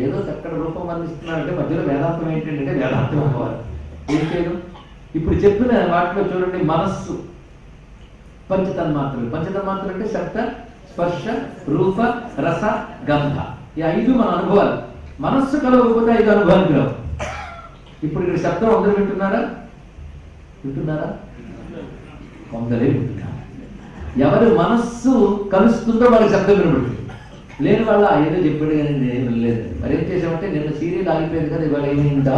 ఏదో చక్కటి రూపం వర్ణిస్తున్నాడంటే మధ్యలో వేదాంతం ఏంటంటే వేదాంతం అవ్వాలి. ఏం చేయడం? ఇప్పుడు చెప్పిన వాటిలో చూడండి, మనస్సు పంచతన్మాత్రలు. పంచతన్మాత్రలు అంటే శబ్ద, స్పర్శ, రూప, రస, గంధ. ఈ 5 మన అనుభవాలు. మనస్సు కలవకపోతే 5 అనుభవానికి రావు. ఇప్పుడు ఇక్కడ శబ్దం అందరూ వింటున్నారా? కొందరే వింటున్నారు. ఎవరి మనస్సు కలుస్తుందో వాళ్ళకి శబ్దం వినబడుతుంది. లేని వాళ్ళ ఏదో చెప్పాడు కానీ నేను వినలేదు. మరి ఏం చేసామంటే నిన్న సీరియల్ ఆగిపోయింది కదా, ఇవాళ ఏమైందా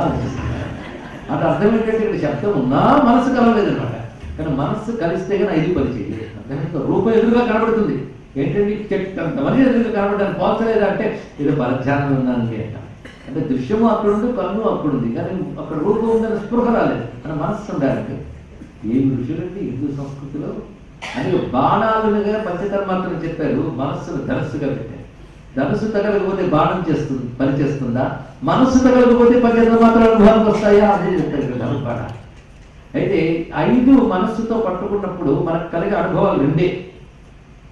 అంటే అర్థం ఏంటంటే ఇక్కడ శబ్దం ఉన్నా మనసు కలవలేదన్నమాట. కానీ మనస్సు కలిస్తే కానీ 5 పని చేయలేదు. అర్థమైందో? రూపం ఎదురుగా కనబడుతుంది. ఏంటంటే చెట్టు అంతమంది ఎదురుగా కనబడడానికి పోల్చలేదా అంటే ఏదో పరధ్యానం ఉన్నాను అంట. అంటే దృశ్యము అక్కడుంది, కన్ను అక్కడుంది, కానీ అక్కడ రూపం ఉందని స్పృహ రాలేదు. అని మనస్సు ఉండాలంటే ఏం ఋషులండి హిందూ సంస్కృతిలో అని బాణాలుగా పంచకర్మాత్రం చెప్పారు. మనస్సును ధనస్సుగా పెట్టారు. ధనుసు తగలకపోతే బాణం పనిచేస్తుందా? మనస్సు తగలకపోతే పంచకర్మాత్రాలు అనుభవానికి వస్తాయా? అదే చెప్పారు ధనుర్బాణ. అయితే 5 మనస్సుతో పట్టుకున్నప్పుడు మనకు కలిగే అనుభవాలు 2.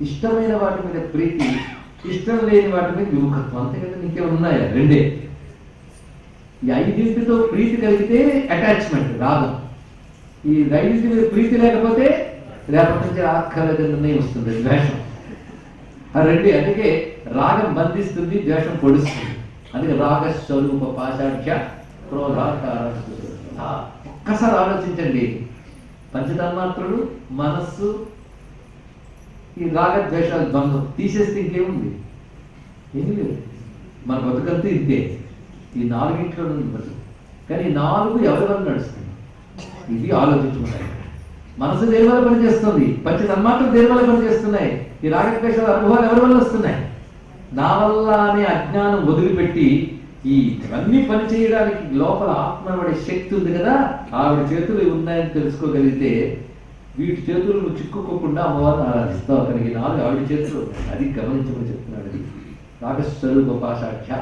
ఇష్టమైన వాటి మీద ప్రీతి, ఇష్టం లేని వాటి మీద విముఖత్వం. అంతేకాదు ఇంకేమైనా ఉన్నాయా? 2. ఈ 5తో ప్రీతి కలిగితే అటాచ్మెంట్, రాగం. ఈ 5 మీద ప్రీతి లేకపోతే రేపటి నుంచి ఆఖరి నిర్ణయం వస్తుంది, ద్వేషం. ఆ 2. అందుకే రాగం బంధిస్తుంది, ద్వేషం పొడుస్తుంది. అందుకే రాగ స్వరూప పాశాఢ్య క్రోధాకార. ఒక్కసారి ఆలోచించండి, పంచతన్మాత్రులు, మనస్సు, ఈ రాగద్వేషాలు బంధం తీసేస్తే ఇంకేముంది? ఏమీ లేదు. మన బతుకంతా ఇంతే. ఈ 4 ఉంది బతుకు. కానీ 4 ఎవరి వల్ల నడుస్తుంది? ఇది ఆలోచించుకుంటాయి. మనసు దేని వల్ల పనిచేస్తుంది? పంచతన్మాత్రలు దేని వల్ల పనిచేస్తున్నాయి? ఈ రాగద్వేషాల అనుభవాలు ఎవరి వల్ల వస్తున్నాయి? నా వల్ల అనే అజ్ఞానం వదిలిపెట్టి ఈ ఇవన్నీ పని చేయడానికి లోపల ఆత్మ పడే శక్తి ఉంది కదా, ఆవిడ చేతులు ఉన్నాయని తెలుసుకోగలిగితే వీటి చేతులు నువ్వు చిక్కుకోకుండా అమ్మవారిని ఆరాధిస్తావు. అక్కడికి 4 ఆవిడ చేతులు ఉన్నాయి. అది గమనించమని చెప్తున్నాడు. అది రాగస్వరూప పాశాఢ్య